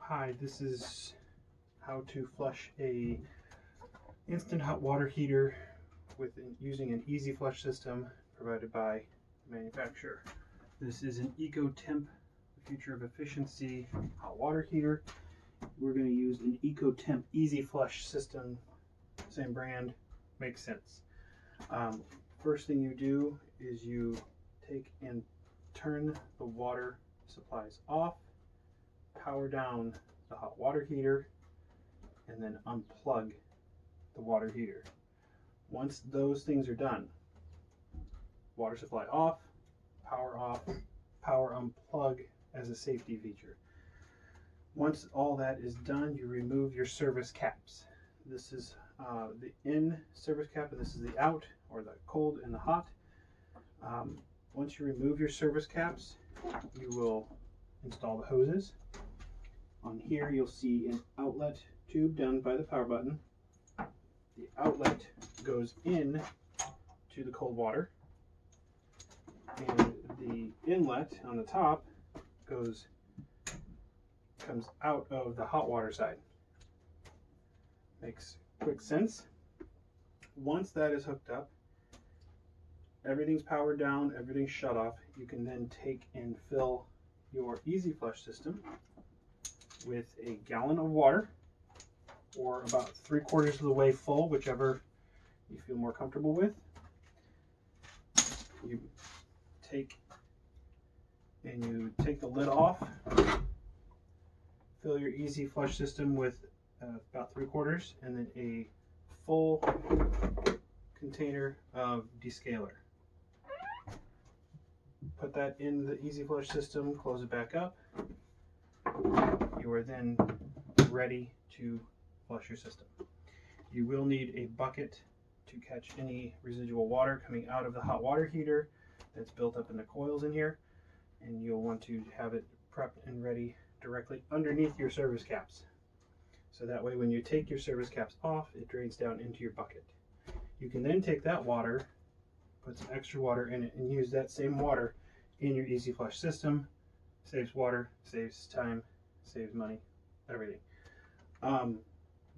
Hi, this is how to flush a instant hot water heater using an easy flush system provided by the manufacturer. This is an Eccotemp, the future of efficiency hot water heater. We're going to use an Eccotemp easy flush system, same brand, makes sense. First thing you do is you take and turn the water supplies off, power down the hot water heater, and then unplug the water heater. Once those things are done, water supply off, power unplug as a safety feature. Once all that is done, you remove your service caps. This is the in service cap, and this is the out, or the cold and the hot. Once you remove your service caps, you will install the hoses. On here you'll see an outlet tube down by the power button. The outlet goes in to the cold water, and the inlet on the top comes out of the hot water side. Makes quick sense. Once that is hooked up, everything's powered down, everything's shut off, you can then take and fill your easy flush system with a gallon of water, or about 3/4 of the way full, whichever you feel more comfortable with. You take the lid off, fill your easy flush system with about 3/4, and then a full container of descaler. Put that in the easy flush system, close it back up. You are then ready to flush your system. You will need a bucket to catch any residual water coming out of the hot water heater that's built up in the coils in here, and you'll want to have it prepped and ready directly underneath your service caps. So that way when you take your service caps off, it drains down into your bucket. You can then take that water, put some extra water in it, and use that same water in your easy flush system. Saves water, saves time, saves money, everything.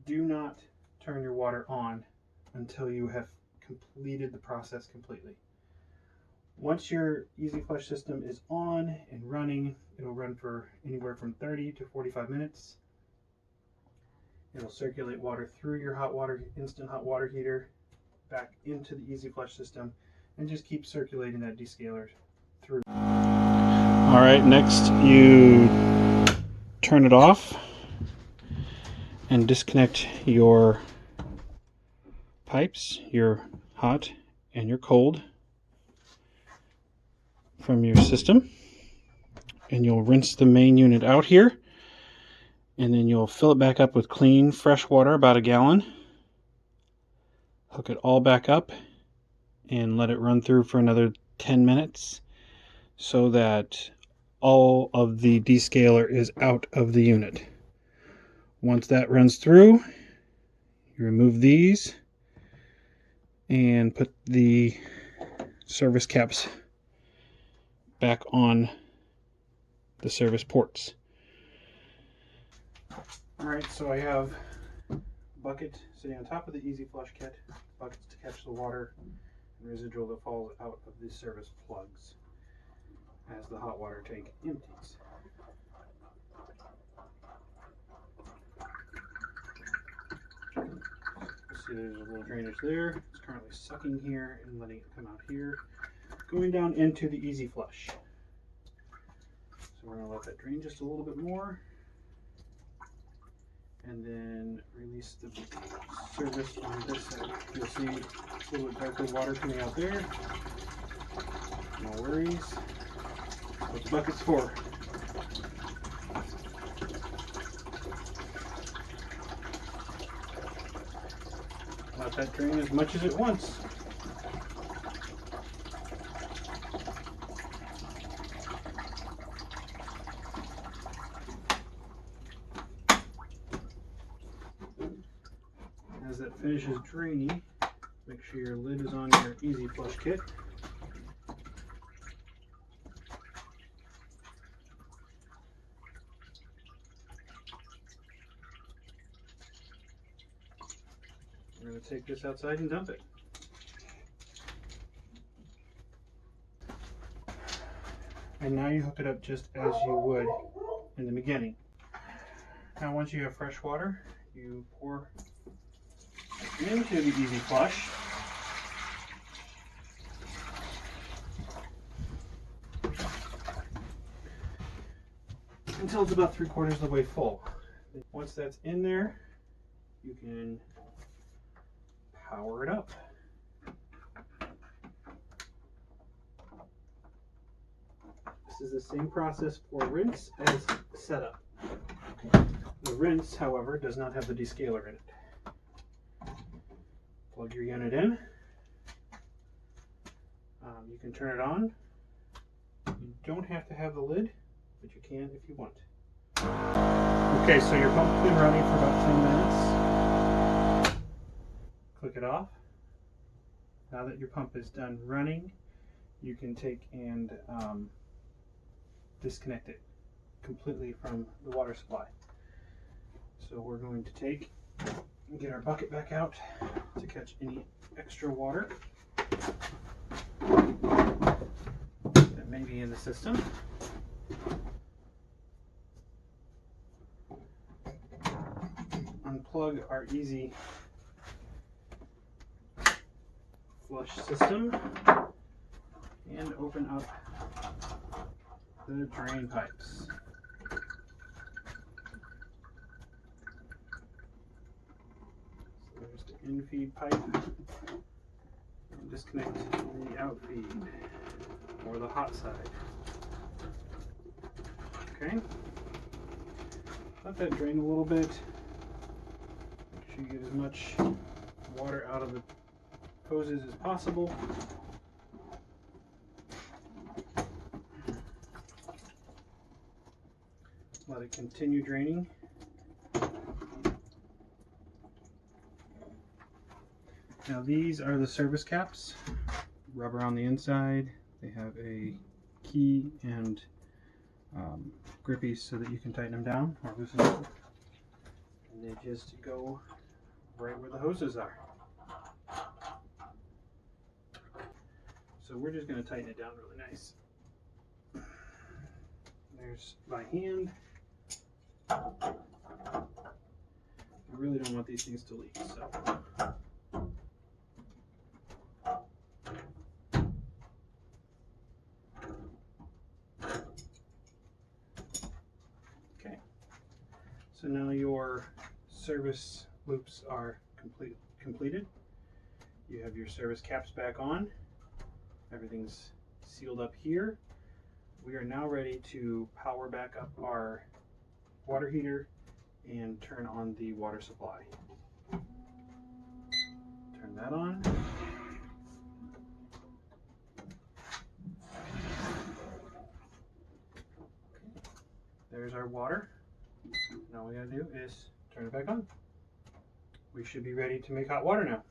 Do not turn your water on until you have completed the process completely. Once your easy flush system is on and running, it'll run for anywhere from 30 to 45 minutes. It'll circulate water through your instant hot water heater back into the easy flush system, and just keep circulating that descaler through. All right, next you turn it off and disconnect your pipes, your hot and your cold, from your system, and you'll rinse the main unit out here, and then you'll fill it back up with clean fresh water, about a gallon. Hook it all back up and let it run through for another 10 minutes so that all of the descaler is out of the unit. Once that runs through, you remove these and put the service caps back on the service ports. Alright, so I have a bucket sitting on top of the easy flush kit, buckets to catch the water and residual that falls out of the service plugs as the hot water tank empties. See, there's a little drainage there. It's currently sucking here and letting it come out here, going down into the easy flush. So we're going to let that drain just a little bit more, and then release the service on this side. You'll see a little bit darker water coming out there. No worries. That's what the bucket's for. Let that drain as much as it wants. As that finishes draining, make sure your lid is on your easy flush kit. to take this outside and dump it. And now you hook it up just as you would in the beginning. Now once you have fresh water, you pour into the Easy Flush. Until it's about 3/4 of the way full. Once that's in there, you can power it up. This is the same process for rinse as setup. The rinse, however, does not have the descaler in it. Plug your unit in. You can turn it on. You don't have to have the lid, but you can if you want. Okay, so your pump's been running for about 10 minutes. Click it off. Now that your pump is done running, you can take and disconnect it completely from the water supply. So we're going to take and get our bucket back out to catch any extra water that may be in the system. Unplug our Easy Flush system and open up the drain pipes. So there's the in-feed pipe, and disconnect the out-feed, or the hot side. Okay, let that drain a little bit. Make sure you get as much water out of the hoses as possible. Let it continue draining. Now these are the service caps, rubber on the inside. They have a key and grippies so that you can tighten them down or loosen them. And they just go right where the hoses are. So we're just going to tighten it down really nice. There's my hand. I really don't want these things to leak, so. Okay. So now your service loops are completed. You have your service caps back on. Everything's sealed up here. We are now ready to power back up our water heater and turn on the water supply. Turn that on. There's our water. Now all we gotta do is turn it back on. We should be ready to make hot water now.